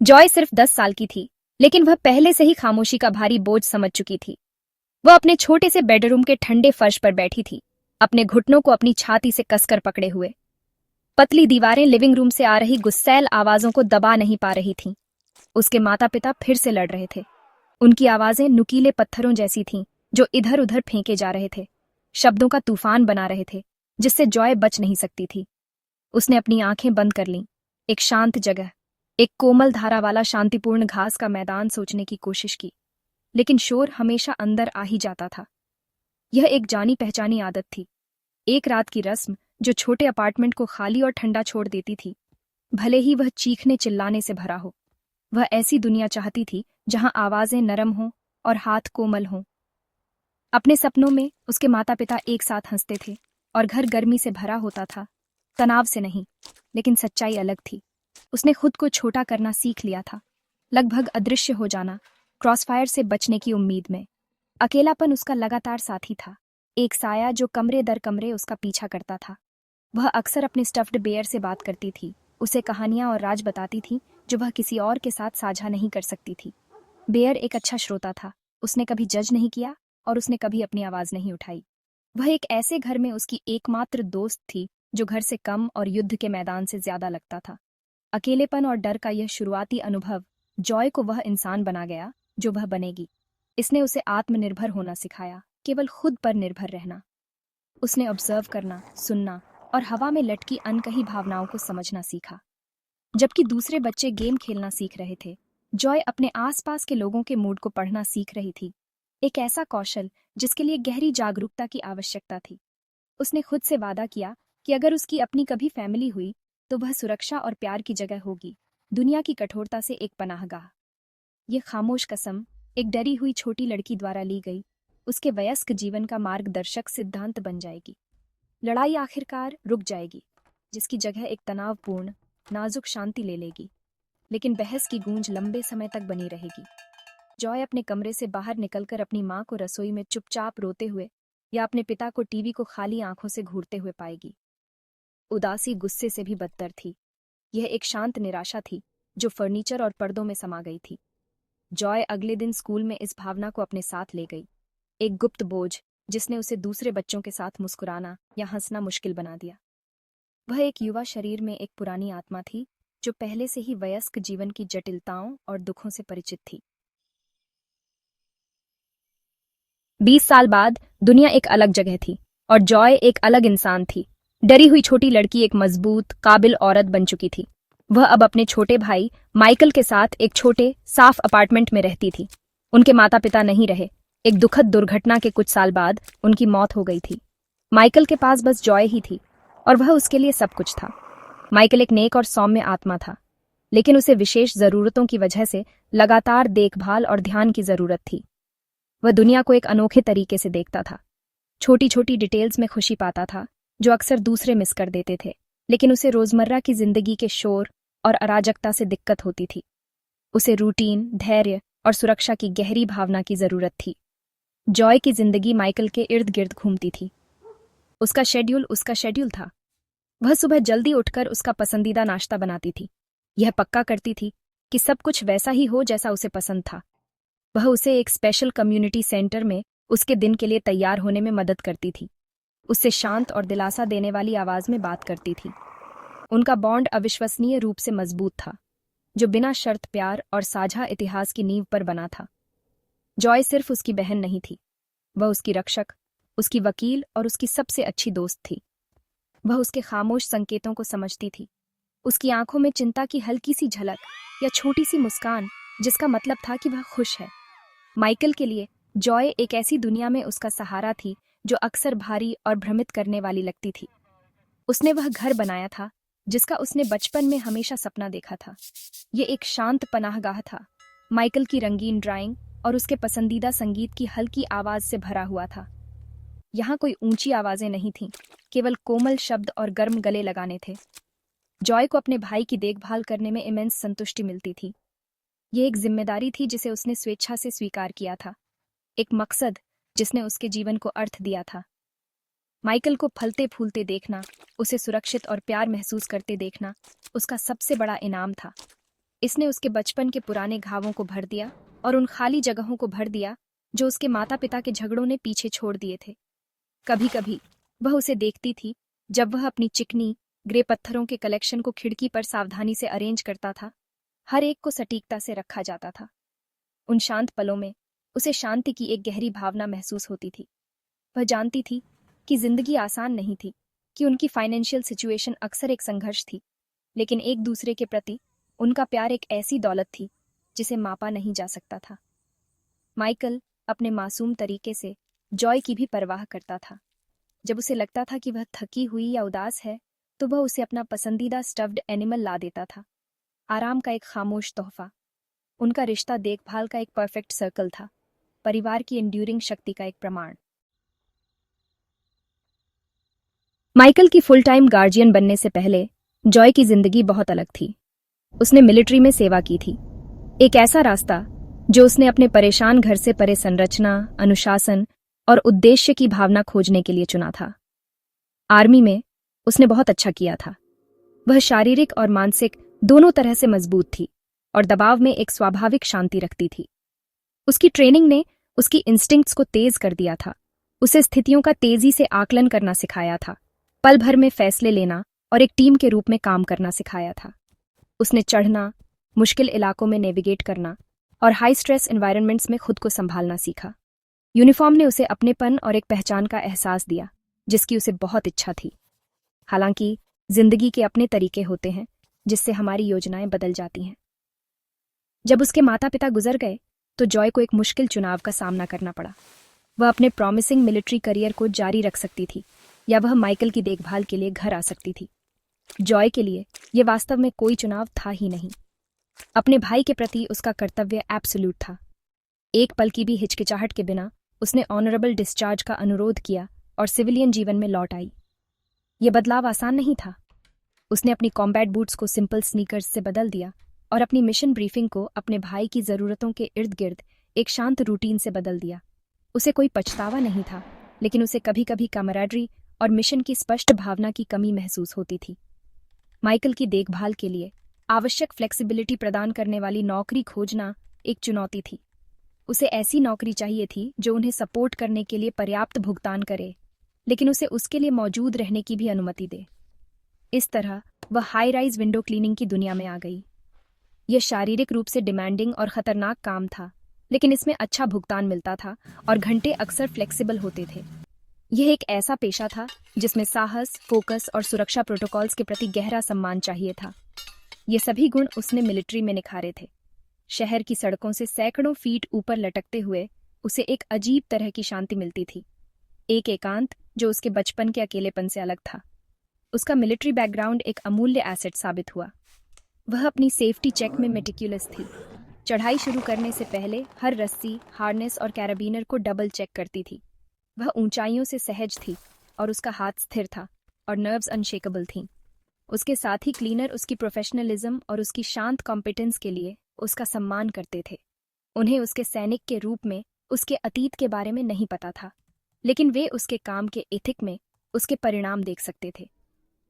Joy सिर्फ 10 साल की थी, लेकिन वह पहले से ही खामोशी का भारी बोझ समझ चुकी थी। वह अपने छोटे से बेडरूम के ठंडे फर्श पर बैठी थी, अपने घुटनों को अपनी छाती से कसकर पकड़े हुए। पतली दीवारें लिविंग रूम से आ रही गुस्सैल आवाजों को दबा नहीं पा रही थीं। उसके माता पिता फिर से लड़ रहे थे। उनकी आवाजें नुकीले पत्थरों जैसी थीं, जो इधर उधर फेंके जा रहे थे, शब्दों का तूफान बना रहे थे, जिससे जॉय बच नहीं सकती थी। उसने अपनी आंखें बंद कर लीं। एक शांत जगह, एक कोमल धारा वाला शांतिपूर्ण घास का मैदान सोचने की कोशिश की, लेकिन शोर हमेशा अंदर आ ही जाता था। यह एक जानी पहचानी आदत थी, एक रात की रस्म जो छोटे अपार्टमेंट को खाली और ठंडा छोड़ देती थी, भले ही वह चीखने चिल्लाने से भरा हो। वह ऐसी दुनिया चाहती थी जहां आवाजें नरम हों और हाथ कोमल हों। अपने सपनों में उसके माता पिता एक साथ हंसते थे और घर गर्मी से भरा होता था, तनाव से नहीं। लेकिन सच्चाई अलग थी। उसने खुद को छोटा करना सीख लिया था, लगभग अदृश्य हो जाना, क्रॉसफायर से बचने की उम्मीद में। अकेलापन उसका लगातार साथी था, एक साया जो कमरे दर कमरे उसका पीछा करता था। वह अक्सर अपने स्टफ्ड बेयर से बात करती थी, उसे कहानियां और राज बताती थी जो वह किसी और के साथ साझा नहीं कर सकती थी। बेयर एक अच्छा श्रोता था, उसने कभी जज नहीं किया और उसने कभी अपनी आवाज नहीं उठाई। वह एक ऐसे घर में उसकी एकमात्र दोस्त थी जो घर से कम और युद्ध के मैदान से ज्यादा लगता था। अकेलेपन और डर का यह शुरुआती अनुभव जॉय को वह इंसान बना गया जो वह बनेगी। इसने उसे आत्मनिर्भर होना सिखाया, केवल खुद पर निर्भर रहना। उसने ऑब्जर्व करना, सुनना और हवा में लटकी अनकही भावनाओं को समझना सीखा। जबकि दूसरे बच्चे गेम खेलना सीख रहे थे, जॉय अपने आसपास के लोगों के मूड को पढ़ना सीख रही थी। एक ऐसा कौशल जिसके लिए गहरी जागरूकता की आवश्यकता थी। उसने खुद से वादा किया कि अगर उसकी अपनी कभी फैमिली हुई तो वह सुरक्षा और प्यार की जगह होगी, दुनिया की कठोरता से एक पनाहगाह। ये खामोश कसम एक डरी हुई छोटी लड़की द्वारा ली गई, उसके वयस्क जीवन का मार्गदर्शक सिद्धांत बन जाएगी। लड़ाई आखिरकार रुक जाएगी, जिसकी जगह एक तनावपूर्ण, नाजुक शांति ले लेगी। लेकिन बहस की गूंज लंबे समय तक बनी रहेगी। जॉय अपने कमरे से बाहर निकलकर अपनी माँ को रसोई में चुपचाप रोते हुए या अपने पिता को टीवी को खाली आंखों से घूरते हुए पाएगी। उदासी गुस्से से भी बदतर थी। यह एक शांत निराशा थी जो फर्नीचर और पर्दों में समा गई थी। जॉय अगले दिन स्कूल में इस भावना को अपने साथ ले गई, एक गुप्त बोझ जिसने उसे दूसरे बच्चों के साथ मुस्कुराना या हंसना मुश्किल बना दिया। वह एक युवा शरीर में एक पुरानी आत्मा थी जो पहले से ही वयस्क जीवन की जटिलताओं और दुखों से परिचित थी। 20 साल बाद दुनिया एक अलग जगह थी और जॉय एक अलग इंसान थी। डरी हुई छोटी लड़की एक मजबूत, काबिल औरत बन चुकी थी। वह अब अपने छोटे भाई माइकल के साथ एक छोटे, साफ अपार्टमेंट में रहती थी। उनके माता पिता नहीं रहे। एक दुखद दुर्घटना के कुछ साल बाद उनकी मौत हो गई थी। माइकल के पास बस जॉय ही थी और वह उसके लिए सब कुछ था। माइकल एक नेक और सौम्य आत्मा था, लेकिन उसे विशेष जरूरतों की वजह से लगातार देखभाल और ध्यान की जरूरत थी। वह दुनिया को एक अनोखे तरीके से देखता था, छोटी छोटी डिटेल्स में खुशी पाता था जो अक्सर दूसरे मिस कर देते थे। लेकिन उसे रोजमर्रा की जिंदगी के शोर और अराजकता से दिक्कत होती थी। उसे रूटीन, धैर्य और सुरक्षा की गहरी भावना की जरूरत थी। जॉय की जिंदगी माइकल के इर्द गिर्द घूमती थी। उसका शेड्यूल था। वह सुबह जल्दी उठकर उसका पसंदीदा नाश्ता बनाती थी, यह पक्का करती थी कि सब कुछ वैसा ही हो जैसा उसे पसंद था। वह उसे एक स्पेशल कम्युनिटी सेंटर में उसके दिन के लिए तैयार होने में मदद करती थी, उससे शांत और दिलासा देने वाली आवाज में बात करती थी। उनका बॉन्ड अविश्वसनीय रूप से मजबूत था, जो बिना शर्त प्यार और साझा इतिहास की नींव पर बना था। जॉय सिर्फ उसकी बहन नहीं थी, वह उसकी रक्षक, उसकी वकील और उसकी सबसे अच्छी दोस्त थी। वह उसके खामोश संकेतों को समझती थी, उसकी आंखों में चिंता की हल्की सी झलक या छोटी सी मुस्कान जिसका मतलब था कि वह खुश है। माइकल के लिए जॉय एक ऐसी दुनिया में उसका सहारा थी जो अक्सर भारी और भ्रमित करने वाली लगती थी। उसने वह घर बनाया था जिसका उसने बचपन में हमेशा सपना देखा था। ये एक शांत पनाहगाह था, माइकल की रंगीन ड्राइंग और उसके पसंदीदा संगीत की हल्की आवाज से भरा हुआ था। यहाँ कोई ऊंची आवाजें नहीं थीं, केवल कोमल शब्द और गर्म गले लगाने थे। जॉय को अपने भाई की देखभाल करने में इमेंस संतुष्टि मिलती थी। ये एक जिम्मेदारी थी जिसे उसने स्वेच्छा से स्वीकार किया था, एक मकसद जिसने उसके जीवन को अर्थ दिया था। माइकल को फलते फूलते देखना, उसे सुरक्षित और प्यार महसूस करते देखना उसका सबसे बड़ा इनाम था। इसने उसके बचपन के पुराने घावों को भर दिया और उन खाली जगहों को भर दिया जो उसके माता पिता के झगड़ों ने पीछे छोड़ दिए थे। कभी कभी वह उसे देखती थी जब वह अपनी चिकनी ग्रे पत्थरों के कलेक्शन को खिड़की पर सावधानी से अरेंज करता था। हर एक को सटीकता से रखा जाता था। उन शांत पलों में उसे शांति की एक गहरी भावना महसूस होती थी। वह जानती थी कि जिंदगी आसान नहीं थी, कि उनकी फाइनेंशियल सिचुएशन अक्सर एक संघर्ष थी, लेकिन एक दूसरे के प्रति उनका प्यार एक ऐसी दौलत थी जिसे मापा नहीं जा सकता था। माइकल अपने मासूम तरीके से जॉय की भी परवाह करता था। जब उसे लगता था कि वह थकी हुई या उदास है, तो वह उसे अपना पसंदीदा स्टफ्ड एनिमल ला देता था। आराम का एक खामोश तोहफा। उनका रिश्ता देखभाल का एक परफेक्ट सर्कल था, परिवार की एंड्यूरिंग शक्ति का एक प्रमाण। माइकल की फुल टाइम गार्जियन बनने से पहले जॉय की जिंदगी बहुत अलग थी। उसने मिलिट्री में सेवा की थी, एक ऐसा रास्ता जो उसने अपने परेशान घर से परे संरचना, अनुशासन और उद्देश्य की भावना खोजने के लिए चुना था। आर्मी में उसने बहुत अच्छा किया था। वह शारीरिक और मानसिक दोनों तरह से मजबूत थी और दबाव में एक स्वाभाविक शांति रखती थी। उसकी ट्रेनिंग ने उसकी इंस्टिंक्ट्स को तेज कर दिया था, उसे स्थितियों का तेजी से आकलन करना सिखाया था, पल भर में फैसले लेना और एक टीम के रूप में काम करना सिखाया था। उसने चढ़ना, मुश्किल इलाकों में नेविगेट करना और हाई स्ट्रेस एनवायरनमेंट्स में खुद को संभालना सीखा। यूनिफॉर्म ने उसे अपनेपन और एक पहचान का एहसास दिया, जिसकी उसे बहुत इच्छा थी। हालांकि जिंदगी के अपने तरीके होते हैं जिससे हमारी योजनाएं बदल जाती हैं। जब उसके माता पिता गुजर गए तो जॉय को एक मुश्किल चुनाव का सामना करना पड़ा। वह अपने प्रॉमिसिंग मिलिट्री करियर को जारी रख सकती थी या वह माइकल की देखभाल के लिए घर आ सकती थी। जॉय के लिए यह वास्तव में कोई चुनाव था ही नहीं। अपने भाई के प्रति उसका कर्तव्य एब्सोल्यूट था। एक पल की भी हिचकिचाहट के बिना उसने ऑनरेबल डिस्चार्ज का अनुरोध किया और सिविलियन जीवन में लौट आई। यह बदलाव आसान नहीं था। उसने अपनी कॉम्बैट बूट्स को सिंपल स्नीकर्स से बदल दिया और अपनी मिशन ब्रीफिंग को अपने भाई की जरूरतों के इर्द गिर्द एक शांत रूटीन से बदल दिया। उसे कोई पछतावा नहीं था, लेकिन उसे कभी कभी कैमराडरी और मिशन की स्पष्ट भावना की कमी महसूस होती थी। माइकल की देखभाल के लिए आवश्यक फ्लेक्सिबिलिटी प्रदान करने वाली नौकरी खोजना एक चुनौती थी। उसे ऐसी नौकरी चाहिए थी जो उन्हें सपोर्ट करने के लिए पर्याप्त भुगतान करे, लेकिन उसे उसके लिए मौजूद रहने की भी अनुमति दे। इस तरह वह हाई राइज विंडो क्लीनिंग की दुनिया में आ गई। यह शारीरिक रूप से डिमांडिंग और खतरनाक काम था, लेकिन इसमें अच्छा भुगतान मिलता था और घंटे अक्सर फ्लेक्सिबल होते थे। यह एक ऐसा पेशा था जिसमें साहस, फोकस और सुरक्षा प्रोटोकॉल्स के प्रति गहरा सम्मान चाहिए था। ये सभी गुण उसने मिलिट्री में निखारे थे। शहर की सड़कों से सैकड़ों फीट ऊपर लटकते हुए उसे एक अजीब तरह की शांति मिलती थी, एक एकांत जो उसके बचपन के अकेलेपन से अलग था। उसका मिलिट्री बैकग्राउंड एक अमूल्य एसेट साबित हुआ। वह अपनी सेफ्टी चेक में मेटिक्युलस थी। चढ़ाई शुरू करने से पहले हर रस्सी, हार्नेस और कैराबीनर को डबल चेक करती थी। वह ऊंचाइयों से सहज थी और उसका हाथ स्थिर था और नर्व्स अनशेकेबल थीं। उसके साथ ही क्लीनर उसकी प्रोफेशनलिज्म और उसकी शांत कॉम्पिटेंस के लिए उसका सम्मान करते थे। उन्हें उसके सैनिक के रूप में उसके अतीत के बारे में नहीं पता था, लेकिन वे उसके काम के एथिक में उसके परिणाम देख सकते थे।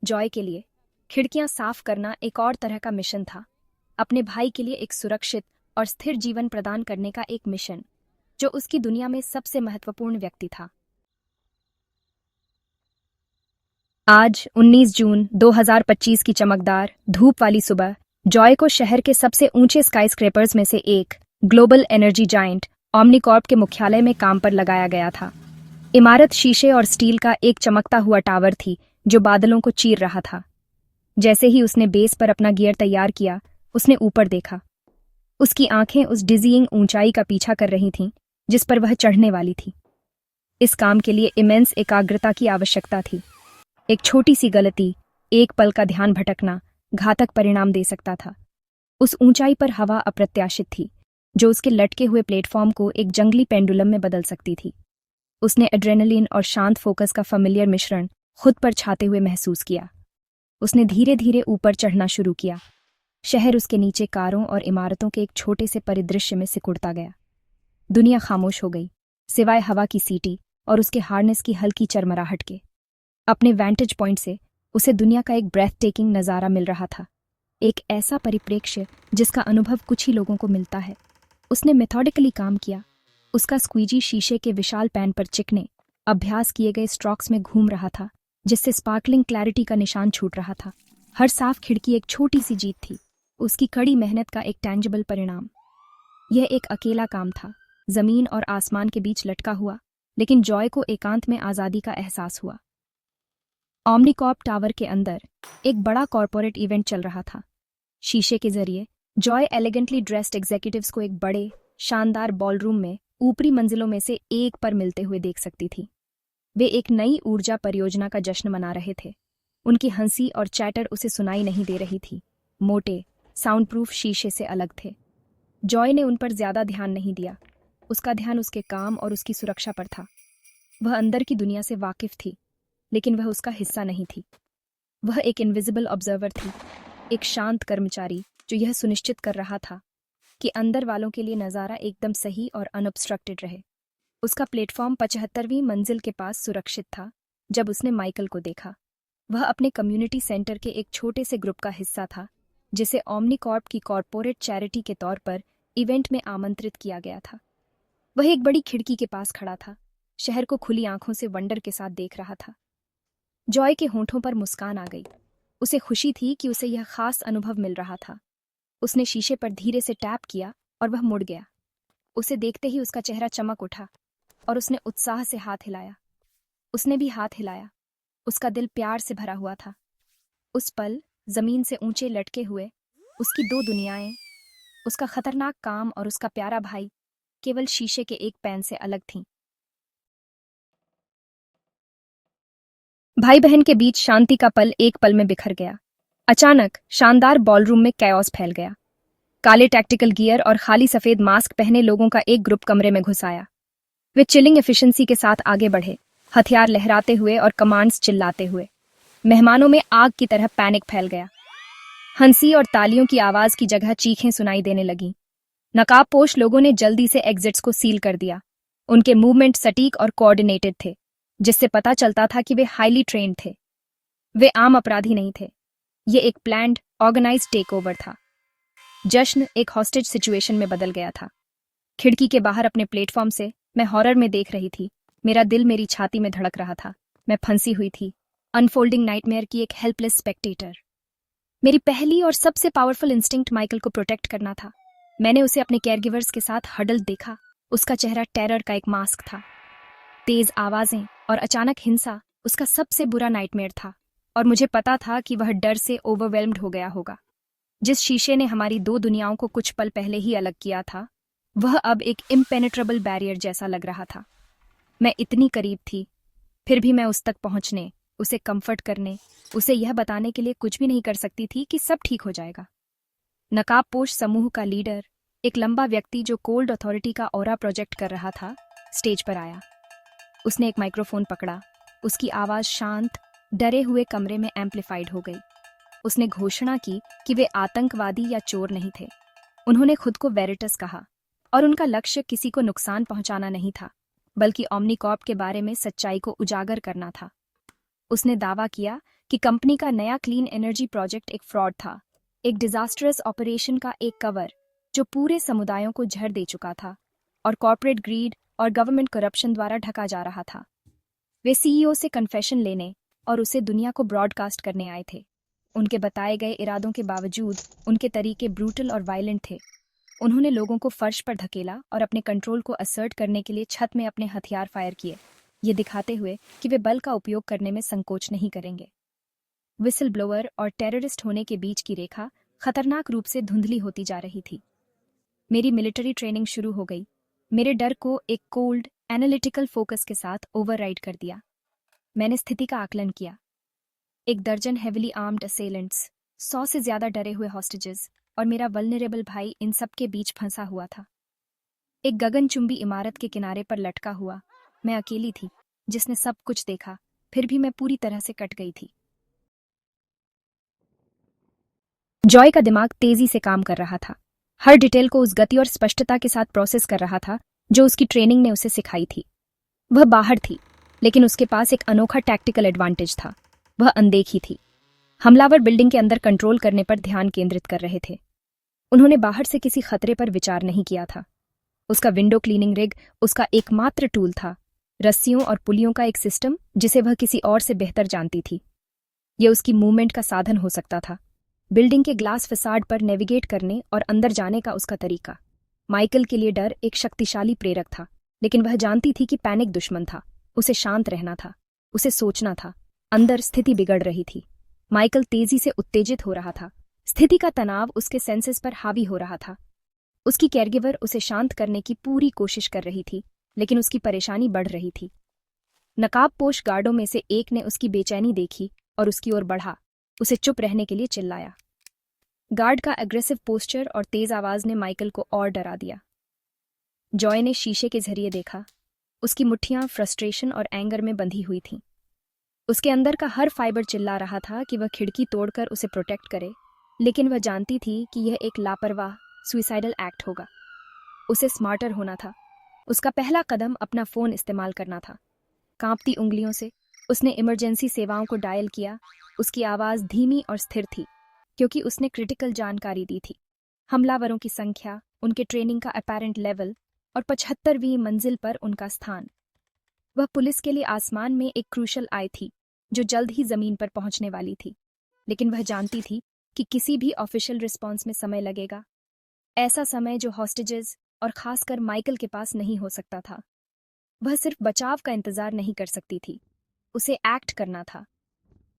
जॉय के लिए खिड़कियां साफ करना एक और तरह का मिशन था, अपने भाई के लिए एक सुरक्षित और स्थिर जीवन प्रदान करने का एक मिशन जो उसकी दुनिया में सबसे महत्वपूर्ण व्यक्ति था। आज 19 जून 2025 की चमकदार धूप वाली सुबह जॉय को शहर के सबसे ऊंचे स्काईस्क्रेपर्स में से एक ग्लोबल एनर्जी जायंट ओमनीकॉर्प के मुख्यालय में काम पर लगाया गया था। इमारत शीशे और स्टील का एक चमकता हुआ टावर थी जो बादलों को चीर रहा था। जैसे ही उसने बेस पर अपना गियर तैयार किया, उसने ऊपर देखा। उसकी आंखें उस डिजीइंग ऊंचाई का पीछा कर रही थीं जिस पर वह चढ़ने वाली थी। इस काम के लिए इमेंस एकाग्रता की आवश्यकता थी। एक छोटी सी गलती, एक पल का ध्यान भटकना घातक परिणाम दे सकता था। उस ऊंचाई पर हवा अप्रत्याशित थी जो उसके लटके हुए प्लेटफॉर्म को एक जंगली पेंडुलम में बदल सकती थी। उसने एड्रेनलिन और शांत फोकस का फेमिलियर मिश्रण खुद पर छाते हुए महसूस किया। उसने धीरे धीरे ऊपर चढ़ना शुरू किया। शहर उसके नीचे कारों और इमारतों के एक छोटे से परिदृश्य में सिकुड़ता गया। दुनिया खामोश हो गई, सिवाय हवा की सीटी और उसके हार्नेस की हल्की चरमराहट के। अपने वैंटेज पॉइंट से उसे दुनिया का एक ब्रेथ टेकिंग नज़ारा मिल रहा था। एक ऐसा परिप्रेक्ष्य जिसका अनुभव कुछ ही लोगों को मिलता है। उसने मेथोडिकली काम किया। उसका स्क्वीजी शीशे के विशाल पैन पर चिकने अभ्यास किए गए स्ट्रोक्स में घूम रहा था, जिससे स्पार्कलिंग क्लैरिटी का निशान छूट रहा था। हर साफ खिड़की एक छोटी सी जीत थी, उसकी कड़ी मेहनत का एक टैंजिबल परिणाम। यह एक अकेला काम था, जमीन और आसमान के बीच लटका हुआ, लेकिन जॉय को एकांत में आज़ादी का एहसास हुआ। ओमनीकॉर्प टावर के अंदर एक बड़ा कॉरपोरेट इवेंट चल रहा था। शीशे के जरिए जॉय एलिगेंटली ड्रेस्ड एग्जीक्यूटिव्स को एक बड़े शानदार बॉलरूम में ऊपरी मंजिलों में से एक पर मिलते हुए देख सकती थी। वे एक नई ऊर्जा परियोजना का जश्न मना रहे थे। उनकी हंसी और चैटर उसे सुनाई नहीं दे रही थी, मोटे साउंडप्रूफ शीशे से अलग थे। जॉय ने उन पर ज्यादा ध्यान नहीं दिया। उसका ध्यान उसके काम और उसकी सुरक्षा पर था। वह अंदर की दुनिया से वाकिफ थी, लेकिन वह उसका हिस्सा नहीं थी। वह एक इनविजिबल ऑब्जर्वर थी, एक शांत कर्मचारी जो यह सुनिश्चित कर रहा था कि अंदर वालों के लिए नज़ारा एकदम सही और अनऑब्स्ट्रक्टेड रहे। उसका प्लेटफॉर्म 75वीं मंजिल के पास सुरक्षित था जब उसने माइकल को देखा। वह अपने कम्युनिटी सेंटर के एक छोटे से ग्रुप का हिस्सा था, जिसे ओमनीकॉर्प की कॉरपोरेट चैरिटी के तौर पर इवेंट में आमंत्रित किया गया था। वह एक बड़ी खिड़की के पास खड़ा था, शहर को खुली आंखों से वंडर के साथ देख रहा था। जॉय के होंठों पर मुस्कान आ गई। उसे खुशी थी कि उसे यह खास अनुभव मिल रहा था। उसने शीशे पर धीरे से टैप किया और वह मुड़ गया। उसे देखते ही उसका चेहरा चमक उठा और उसने उत्साह से हाथ हिलाया। उसने भी हाथ हिलाया। उसका दिल प्यार से भरा हुआ था। उस पल जमीन से ऊंचे लटके हुए उसकी दो दुनियाएं, उसका खतरनाक काम और उसका प्यारा भाई, केवल शीशे के एक पैन से अलग थीं। भाई बहन के बीच शांति का पल एक पल में बिखर गया। अचानक शानदार बॉलरूम में कैओस फैल गया। काले टैक्टिकल गियर और खाली सफेद मास्क पहने लोगों का एक ग्रुप कमरे में घुस आया। वे चिलिंग एफिशिएंसी के साथ आगे बढ़े, हथियार लहराते हुए और कमांड्स चिल्लाते हुए। मेहमानों में आग की तरह पैनिक फैल गया। हंसी और तालियों की आवाज की जगह चीखें सुनाई देने लगीं। नकाबपोश लोगों ने जल्दी से एग्जिट्स को सील कर दिया। उनके मूवमेंट सटीक और कोऑर्डिनेटेड थे, जिससे पता चलता था कि वे हाईली ट्रेन्ड थे। वे आम अपराधी नहीं थे। ये एक प्लान्ड, ऑर्गेनाइज्ड टेकओवर था। जश्न एक हॉस्टेज सिचुएशन में बदल गया था। खिड़की के बाहर अपने प्लेटफॉर्म से मैं हॉरर में देख रही थी। मेरा दिल मेरी छाती में धड़क रहा था। मैं फंसी हुई थी, अनफोल्डिंग नाइटमेयर की एक हेल्पलेस स्पेक्टेटर। मेरी पहली और सबसे पावरफुल इंस्टिंक्ट माइकल को प्रोटेक्ट करना था। मैंने उसे अपने केयरगिवर्स के साथ हडल देखा। उसका चेहरा टेरर का एक मास्क था। तेज आवाजें और अचानक हिंसा उसका सबसे बुरा नाइटमेयर था, और मुझे पता था कि वह डर से ओवरवेल्म्ड हो गया होगा। जिस शीशे ने हमारी दो दुनियाओं को कुछ पल पहले ही अलग किया था, वह अब एक इम्पेनेट्रेबल बैरियर जैसा लग रहा था। मैं इतनी करीब थी, फिर भी मैं उस तक पहुंचने, उसे कंफर्ट करने, उसे यह बताने के लिए कुछ भी नहीं कर सकती थी कि सब ठीक हो जाएगा। नकाबपोश समूह का लीडर, एक लंबा व्यक्ति जो कोल्ड अथॉरिटी का ऑरा प्रोजेक्ट कर रहा था, स्टेज पर आया। उसने एक माइक्रोफोन पकड़ा। उसकी आवाज शांत, डरे हुए कमरे में एम्पलीफाइड हो गई। उसने घोषणा की कि वे आतंकवादी या चोर नहीं थे। उन्होंने खुद को वेरिटस कहा, और उनका लक्ष्य किसी को नुकसान पहुंचाना नहीं था, बल्कि ओमनीकॉर्प के बारे में सच्चाई को उजागर करना था। उसने दावा किया कि कंपनी का नया क्लीन एनर्जी प्रोजेक्ट एक फ्रॉड था, एक डिजास्टरस ऑपरेशन का एक कवर जो पूरे समुदायों को झड़ दे चुका था और कॉर्पोरेट ग्रीड और गवर्नमेंट करप्शन द्वारा ढका जा रहा था। वे सीईओ से कन्फेशन लेने और उसे दुनिया को ब्रॉडकास्ट करने आए थे। उनके बताए गए इरादों के बावजूद उनके तरीके ब्रूटल और वायलेंट थे। उन्होंने लोगों को फर्श पर धकेला और अपने कंट्रोल को असर्ट करने के लिए छत में अपने हथियार फायर किए, ये दिखाते हुए कि वे बल का उपयोग करने में संकोच नहीं करेंगे। विसल ब्लोअर और टेररिस्ट होने के बीच की रेखा खतरनाक रूप से धुंधली होती जा रही थी। मेरी मिलिट्री ट्रेनिंग शुरू हो गई। मेरे डर को एक कोल्ड, एनालिटिकल फोकस के साथ ओवरराइड कर दिया। मैंने स्थिति का आकलन किया। 1 दर्जन हेविली आर्म्ड असेलेंट्स, 100 से ज्यादा डरे हुए हॉस्टेजेस और मेरा वल्नरेबल भाई इन सब के बीच फंसा हुआ था। एक गगनचुंबी इमारत के किनारे पर लटका हुआ मैं अकेली थी, जिसने सब कुछ देखा, फिर भी मैं पूरी तरह से कट गई थी। जॉय का दिमाग तेजी से काम कर रहा था, हर डिटेल को उस गति और स्पष्टता के साथ प्रोसेस कर रहा था जो उसकी ट्रेनिंग ने उसे सिखाई थी। वह बाहर थी, लेकिन उसके पास एक अनोखा टैक्टिकल एडवांटेज था। वह अनदेखी थी। हमलावर बिल्डिंग के अंदर कंट्रोल करने पर ध्यान केंद्रित कर रहे थे। उन्होंने बाहर से किसी खतरे पर विचार नहीं किया था। उसका विंडो क्लीनिंग रिग उसका एकमात्र टूल था, रस्सियों और पुलियों का एक सिस्टम जिसे वह किसी और से बेहतर जानती थी। यह उसकी मूवमेंट का साधन हो सकता था, बिल्डिंग के ग्लास फसाड पर नेविगेट करने और अंदर जाने का उसका तरीका। माइकल के लिए डर एक शक्तिशाली प्रेरक था, लेकिन वह जानती थी कि पैनिक दुश्मन था। उसे शांत रहना था, उसे सोचना था। अंदर स्थिति बिगड़ रही थी। माइकल तेजी से उत्तेजित हो रहा था। स्थिति का तनाव उसके सेंसेस पर हावी हो रहा था। उसकी केयरगिवर उसे शांत करने की पूरी कोशिश कर रही थी, लेकिन उसकी परेशानी बढ़ रही थी। नकाबपोश गार्डों में से एक ने उसकी बेचैनी देखी और उसकी ओर बढ़ा, उसे चुप रहने के लिए चिल्लाया। गार्ड का एग्रेसिव पोस्चर और तेज आवाज ने माइकल को और डरा दिया। जॉय ने शीशे के जरिए देखा। उसकी मुट्ठियां फ्रस्ट्रेशन और एंगर में बंधी हुई थीं। उसके अंदर का हर फाइबर चिल्ला रहा था कि वह खिड़की तोड़कर उसे प्रोटेक्ट करे, लेकिन वह जानती थी कि यह एक लापरवाह सुइसाइडल एक्ट होगा। उसे स्मार्टर होना था। उसका पहला कदम अपना फोन इस्तेमाल करना था। कांपती उंगलियों से उसने इमरजेंसी सेवाओं को डायल किया। उसकी आवाज धीमी और स्थिर थी, क्योंकि उसने क्रिटिकल जानकारी दी थी। हमलावरों की संख्या, उनके ट्रेनिंग का अपैरेंट लेवल और 75वीं मंजिल पर उनका स्थान। वह पुलिस के लिए आसमान में एक क्रूशल आय थी, जो जल्द ही जमीन पर पहुंचने वाली थी, लेकिन वह जानती थी कि किसी भी ऑफिशियल रिस्पॉन्स में समय लगेगा। ऐसा समय जो हॉस्टेजेस और खासकर माइकल के पास नहीं हो सकता था। वह सिर्फ बचाव का इंतजार नहीं कर सकती थी, उसे एक्ट करना था।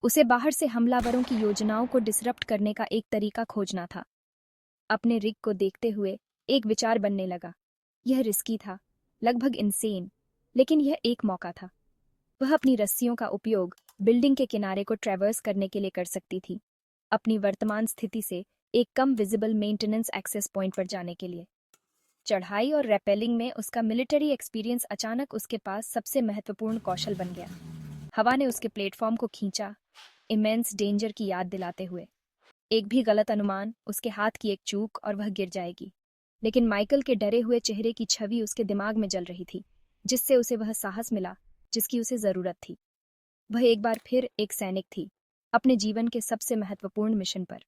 उसे बाहर से हमलावरों की योजनाओं को डिसरप्ट करने का एक तरीका खोजना था। अपने रिग को देखते हुए एक विचार बनने लगा। यह रिस्की था, लगभग इनसेन, लेकिन यह एक मौका था। वह अपनी रस्सियों का उपयोग बिल्डिंग के किनारे को ट्रैवर्स करने के लिए कर सकती थी, अपनी वर्तमान स्थिति से एक कम विजिबल मेंटेनेंस एक्सेस पॉइंट पर जाने के लिए। चढ़ाई और रैपेलिंग में उसका मिलिट्री एक्सपीरियंस अचानक उसके पास सबसे महत्वपूर्ण कौशल बन गया। हवा ने उसके प्लेटफॉर्म को खींचा, इमेंस डेंजर की याद दिलाते हुए। एक भी गलत अनुमान, उसके हाथ की एक चूक और वह गिर जाएगी। लेकिन माइकल के डरे हुए चेहरे की छवि उसके दिमाग में जल रही थी, जिससे उसे वह साहस मिला जिसकी उसे जरूरत थी। वह एक बार फिर एक सैनिक थी, अपने जीवन के सबसे महत्वपूर्ण मिशन पर।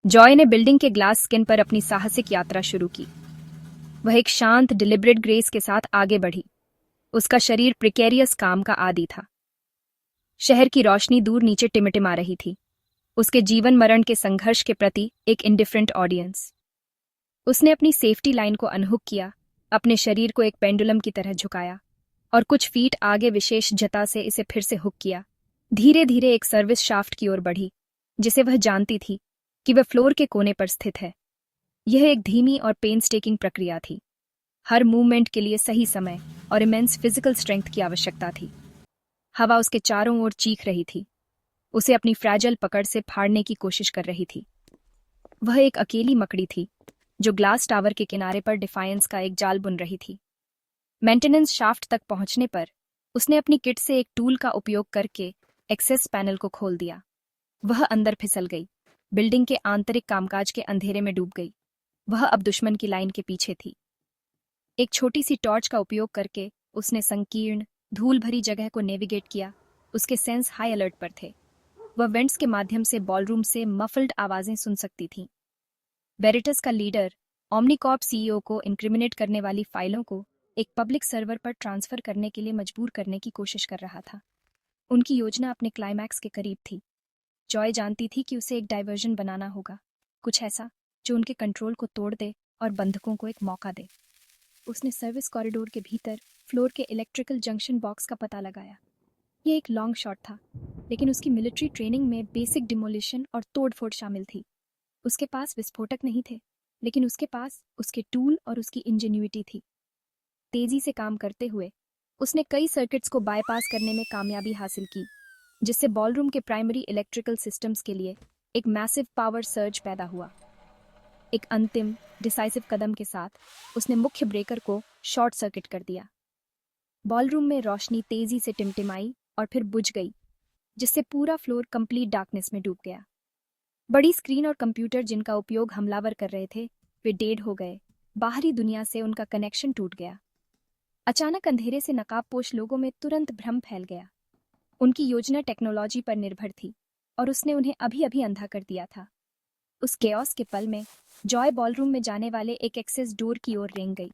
जॉय ने बिल्डिंग के ग्लास स्किन पर अपनी साहसिक यात्रा शुरू की। वह एक शांत डिलिब्रेट ग्रेस के साथ आगे बढ़ी। उसका शरीर प्रिकेरियस काम का आदी था। शहर की रोशनी दूर नीचे टिमटिमा रही थी, उसके जीवन मरण के संघर्ष के प्रति एक इंडिफरेंट ऑडियंस। उसने अपनी सेफ्टी लाइन को अनहुक किया, अपने शरीर को एक पेंडुलम की तरह झुकाया और कुछ फीट आगे विशेष जता से इसे फिर से हुक किया। धीरे धीरे एक सर्विस शाफ्ट की ओर बढ़ी, जिसे वह जानती थी कि वह फ्लोर के कोने पर स्थित है। यह एक धीमी और पेनस्टेकिंग प्रक्रिया थी। हर मूवमेंट के लिए सही समय और इमेंस फिजिकल स्ट्रेंथ की आवश्यकता थी। हवा उसके चारों ओर चीख रही थी, उसे अपनी फ्रैजाइल पकड़ से फाड़ने की कोशिश कर रही थी। वह एक अकेली मकड़ी थी, जो ग्लास टावर के किनारे पर डिफायंस का एक जाल बुन रही थी। मेंटेनेंस शाफ्ट तक पहुंचने पर उसने अपनी किट से एक टूल का उपयोग करके एक्सेस पैनल को खोल दिया। वह अंदर फिसल गई, बिल्डिंग के आंतरिक कामकाज के अंधेरे में डूब गई। वह अब दुश्मन की लाइन के पीछे थी। एक छोटी सी टॉर्च का उपयोग करके उसने संकीर्ण, धूल भरी जगह को नेविगेट किया। उसके सेंस हाई अलर्ट पर थे। वह वेंट्स के माध्यम से बॉलरूम से मफल्ड आवाजें सुन सकती थी। वेरिटस का लीडर ओमनीकॉर्प सीईओ को इंक्रिमिनेट करने वाली फाइलों को एक पब्लिक सर्वर पर ट्रांसफर करने के लिए मजबूर करने की कोशिश कर रहा था। उनकी योजना अपने क्लाइमैक्स के करीब थी। जॉय जानती थी कि उसे एक डाइवर्जन बनाना होगा, कुछ ऐसा जो उनके कंट्रोल को तोड़ दे और बंधकों को एक मौका दे। उसने सर्विस कॉरिडोर के भीतर फ्लोर के इलेक्ट्रिकल जंक्शन बॉक्स का पता लगाया। यह एक लॉन्ग शॉट था, लेकिन उसकी मिलिट्री ट्रेनिंग में बेसिक डिमोलिशन और तोड़फोड़ शामिल थी। उसके पास विस्फोटक नहीं थे, लेकिन उसके पास उसके टूल और उसकी इंजेन्युइटी थी। तेजी से काम करते हुए उसने कई सर्किट्स को बायपास करने में कामयाबी हासिल की, जिससे बॉलरूम के प्राइमरी इलेक्ट्रिकल सिस्टम्स के लिए एक मैसिव पावर सर्ज पैदा हुआ। एक अंतिम डिसाइसिव कदम के साथ उसने मुख्य ब्रेकर को शॉर्ट सर्किट कर दिया। बॉलरूम में रोशनी तेजी से टिमटिमाई और फिर बुझ गई, जिससे पूरा फ्लोर कंप्लीट डार्कनेस में डूब गया। बड़ी स्क्रीन और कंप्यूटर जिनका उपयोग हमलावर कर रहे थे, वे डेड हो गए। बाहरी दुनिया से उनका कनेक्शन टूट गया। अचानक अंधेरे से नकाबपोश लोगों में तुरंत भ्रम फैल गया। उनकी योजना टेक्नोलॉजी पर निर्भर थी और उसने उन्हें अभी अभी अंधा कर दिया था। उस केओस के पल में जॉय बॉलरूम में जाने वाले एक एक्सेस डोर की ओर रेंग गई।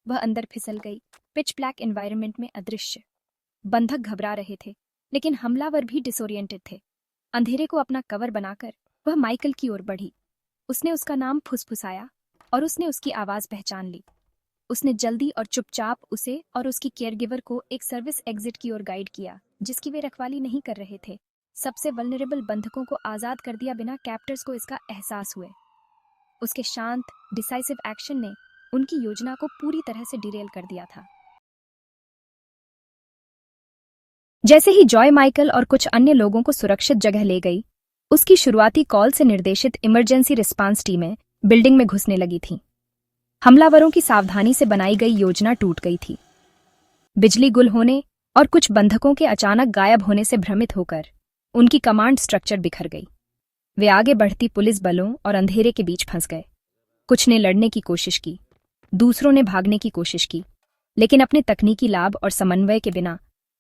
वह अंदर फिसल गई, पिच ब्लैक एनवायरनमेंट में अदृश्य। बंधक घबरा रहे थे, लेकिन हमलावर भी डिसोरिएंटेड थे। अंधेरे को अपना कवर बनाकर वह माइकल की ओर बढ़ी। उसने उसका नाम फुसफुसाया और उसने उसकी आवाज पहचान ली। उसने जल्दी और चुपचाप उसे और उसकी केयरगिवर को एक सर्विस एग्जिट की ओर गाइड किया, जिसकी वे रखवाली नहीं कर रहे थे। सबसे वल्नरेबल बंधकों को आजाद कर दिया बिना कैप्टर्स को इसका एहसास हुए। उसके शांत, डिसाइसिव एक्शन ने उनकी योजना को पूरी तरह से डिरेल कर दिया था। जैसे ही जॉय माइकल और कुछ अन्य लोगों को सुरक्षित जगह ले गई, उसकी शुरुआती कॉल से निर्देशित इमरजेंसी रिस्पांस टीमें बिल्डिंग में घुसने लगी थीं। हमलावरों की सावधानी से बनाई गई योजना टूट गई थी। बिजली गुल होने और कुछ बंधकों के अचानक गायब होने से भ्रमित होकर उनकी कमांड स्ट्रक्चर बिखर गई। वे आगे बढ़ती पुलिस बलों और अंधेरे के बीच फंस गए। कुछ ने लड़ने की कोशिश की, दूसरों ने भागने की कोशिश की, लेकिन अपने तकनीकी लाभ और समन्वय के बिना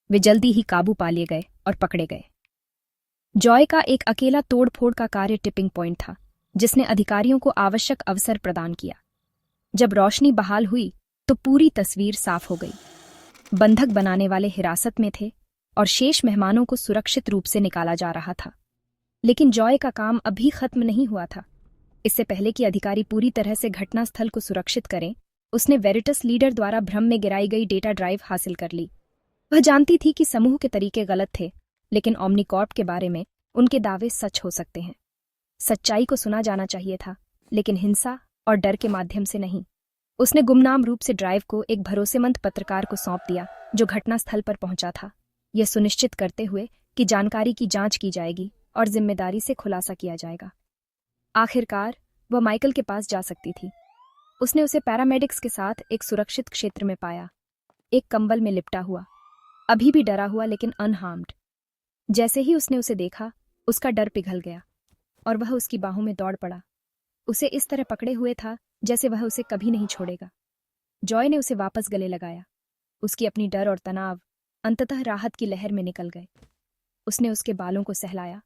वे जल्दी ही काबू पा लिए गए और पकड़े गए। जॉय का एक अकेला तोड़फोड़ का कार्य टिपिंग पॉइंट था, जिसने अधिकारियों को आवश्यक अवसर प्रदान किया। जब रोशनी बहाल हुई तो पूरी तस्वीर साफ हो गई। बंधक बनाने वाले हिरासत में थे और शेष मेहमानों को सुरक्षित रूप से निकाला जा रहा था। लेकिन जॉय का काम अभी खत्म नहीं हुआ था। इससे पहले कि अधिकारी पूरी तरह से घटनास्थल को सुरक्षित करें, उसने वेरिटस लीडर द्वारा भ्रम में गिराई गई डेटा ड्राइव हासिल कर ली। वह जानती थी कि समूह के तरीके गलत थे, लेकिन ओमनीकॉर्प के बारे में उनके दावे सच हो सकते हैं। सच्चाई को सुना जाना चाहिए था, लेकिन हिंसा और डर के माध्यम से नहीं। उसने गुमनाम रूप से ड्राइव को एक भरोसेमंद पत्रकार को सौंप दिया, जो घटनास्थल पर पहुंचा था, यह सुनिश्चित करते हुए कि जानकारी की जांच की जाएगी और जिम्मेदारी से खुलासा किया जाएगा। आखिरकार वह माइकल के पास जा सकती थी। उसने उसे पैरामेडिक्स के साथ एक सुरक्षित क्षेत्र में पाया, एक कंबल में लिपटा हुआ, अभी भी डरा हुआ लेकिन अनहार्म्ड। जैसे ही उसने उसे देखा, उसका डर पिघल गया और वह उसकी बाहों में दौड़ पड़ा। उसे इस तरह पकड़े हुए था जैसे वह उसे कभी नहीं छोड़ेगा। जॉय ने उसे वापस गले लगाया। उसकी अपनी डर और तनाव अंततः राहत की लहर में निकल गए। उसने उसके बालों को सहलाया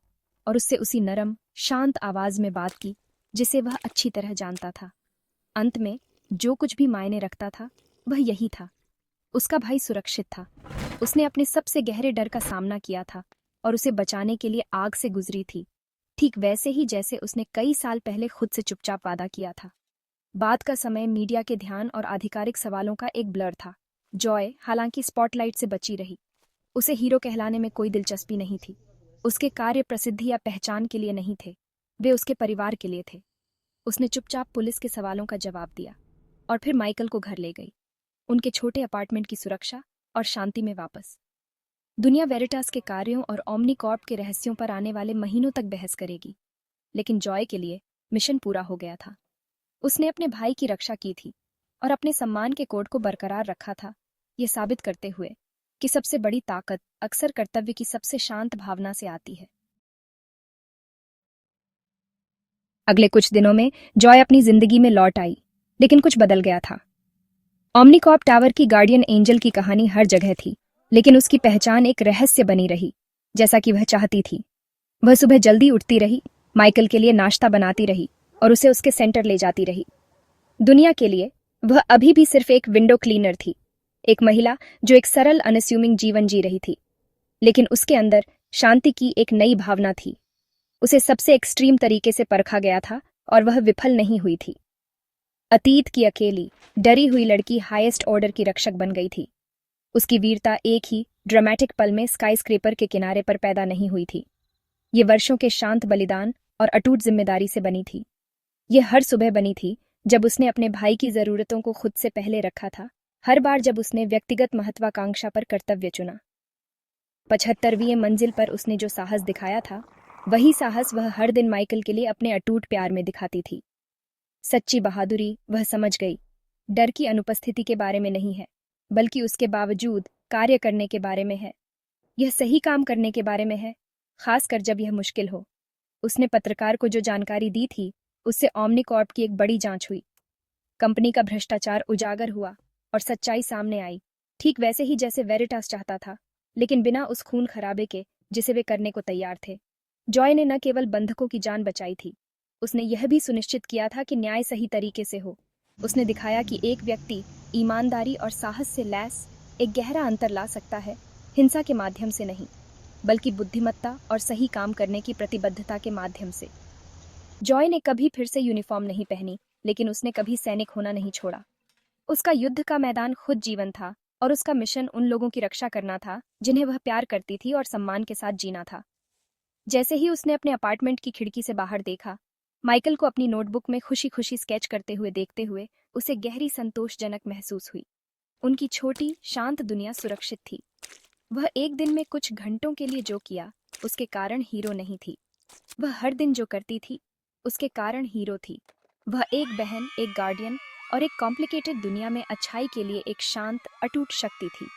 और उससे उसी नरम, शांत आवाज में बात की जिसे वह अच्छी तरह जानता था। अंत में जो कुछ भी मायने रखता था वह यही था, उसका भाई सुरक्षित था। उसने अपने सबसे गहरे डर का सामना किया था और उसे बचाने के लिए आग से गुजरी थी, ठीक वैसे ही जैसे उसने कई साल पहले खुद से चुपचाप वादा किया था। बाद का समय मीडिया के ध्यान और आधिकारिक सवालों का एक ब्लर था। जॉय हालांकि स्पॉटलाइट से बची रही। उसे हीरो कहलाने में कोई दिलचस्पी नहीं थी। उसके कार्य प्रसिद्धि या पहचान के लिए नहीं थे, वे उसके परिवार के लिए थे। उसने चुपचाप पुलिस के सवालों का जवाब दिया और फिर माइकल को घर ले गई, उनके छोटे अपार्टमेंट की सुरक्षा और शांति में वापस। दुनिया वेरिटास के कार्यों और ओमनीकॉर्प के रहस्यों पर आने वाले महीनों तक बहस करेगी, लेकिन जॉय के लिए मिशन पूरा हो गया था। उसने अपने भाई की रक्षा की थी और अपने सम्मान के कोड को बरकरार रखा था, ये साबित करते हुए कि सबसे बड़ी ताकत अक्सर कर्तव्य की सबसे शांत भावना से आती है। अगले कुछ दिनों में जॉय अपनी जिंदगी में लौट आई, लेकिन कुछ बदल गया था। ओमनीकॉर्प टावर की गार्डियन एंजल की कहानी हर जगह थी, लेकिन उसकी पहचान एक रहस्य बनी रही, जैसा कि वह चाहती थी। वह सुबह जल्दी उठती रही, माइकल के लिए नाश्ता बनाती रही और उसे उसके सेंटर ले जाती रही। दुनिया के लिए वह अभी भी सिर्फ एक विंडो क्लीनर थी, एक महिला जो एक सरल अनअस्यूमिंग जीवन जी रही थी, लेकिन उसके अंदर शांति की एक नई भावना थी। उसे सबसे एक्सट्रीम तरीके से परखा गया था और वह विफल नहीं हुई थी। अतीत की अकेली, डरी हुई लड़की हाईएस्ट ऑर्डर की रक्षक बन गई थी। उसकी वीरता एक ही ड्रामेटिक पल में स्काईस्क्रेपर के किनारे पर पैदा नहीं हुई थी। ये वर्षों के शांत बलिदान और अटूट जिम्मेदारी से बनी थी। ये हर सुबह बनी थी जब उसने अपने भाई की जरूरतों को खुद से पहले रखा था, हर बार जब उसने व्यक्तिगत महत्वाकांक्षा पर कर्तव्य चुना। 75वीं मंजिल पर उसने जो साहस दिखाया था, वही साहस वह हर दिन माइकल के लिए अपने अटूट प्यार में दिखाती थी। सच्ची बहादुरी, वह समझ गई, डर की अनुपस्थिति के बारे में नहीं है, बल्कि उसके बावजूद कार्य करने के बारे में है। यह सही काम करने के बारे में है, खासकर जब यह मुश्किल हो। उसने पत्रकार को जो जानकारी दी थी, उससे ओमनीकॉर्प की एक बड़ी जांच हुई। कंपनी का भ्रष्टाचार उजागर हुआ और सच्चाई सामने आई, ठीक वैसे ही जैसे वेरिटास चाहता था। लेकिन बिना उस खून खराबे के जिसे वे करने को तैयार थे। जॉय ने न केवल बंधकों की जान बचाई थी, उसने यह भी सुनिश्चित किया था कि न्याय सही तरीके से हो। उसने दिखाया कि एक व्यक्ति ईमानदारी और साहस से लैस एक गहरा अंतर ला सकता है, हिंसा के माध्यम से नहीं, बल्कि बुद्धिमत्ता और सही काम करने की प्रतिबद्धता के माध्यम से। जॉय ने कभी फिर से यूनिफॉर्म नहीं पहनी, लेकिन उसने कभी सैनिक होना नहीं छोड़ा। उसका युद्ध का मैदान खुद जीवन था और उसका मिशन उन लोगों की रक्षा करना था जिन्हें वह प्यार करती थी और सम्मान के साथ जीना था। जैसे ही उसने अपने अपार्टमेंट की खिड़की से बाहर देखा, माइकल को अपनी नोटबुक में खुशी खुशी स्केच करते हुए देखते हुए उसे गहरी संतोषजनक महसूस हुई। उनकी छोटी शांत दुनिया सुरक्षित थी। वह एक दिन में कुछ घंटों के लिए जो किया उसके कारण हीरो नहीं थी, वह हर दिन जो करती थी उसके कारण हीरो थी। वह एक बहन, एक गार्डियन और एक कॉम्प्लिकेटेड दुनिया में अच्छाई के लिए एक शांत अटूट शक्ति थी।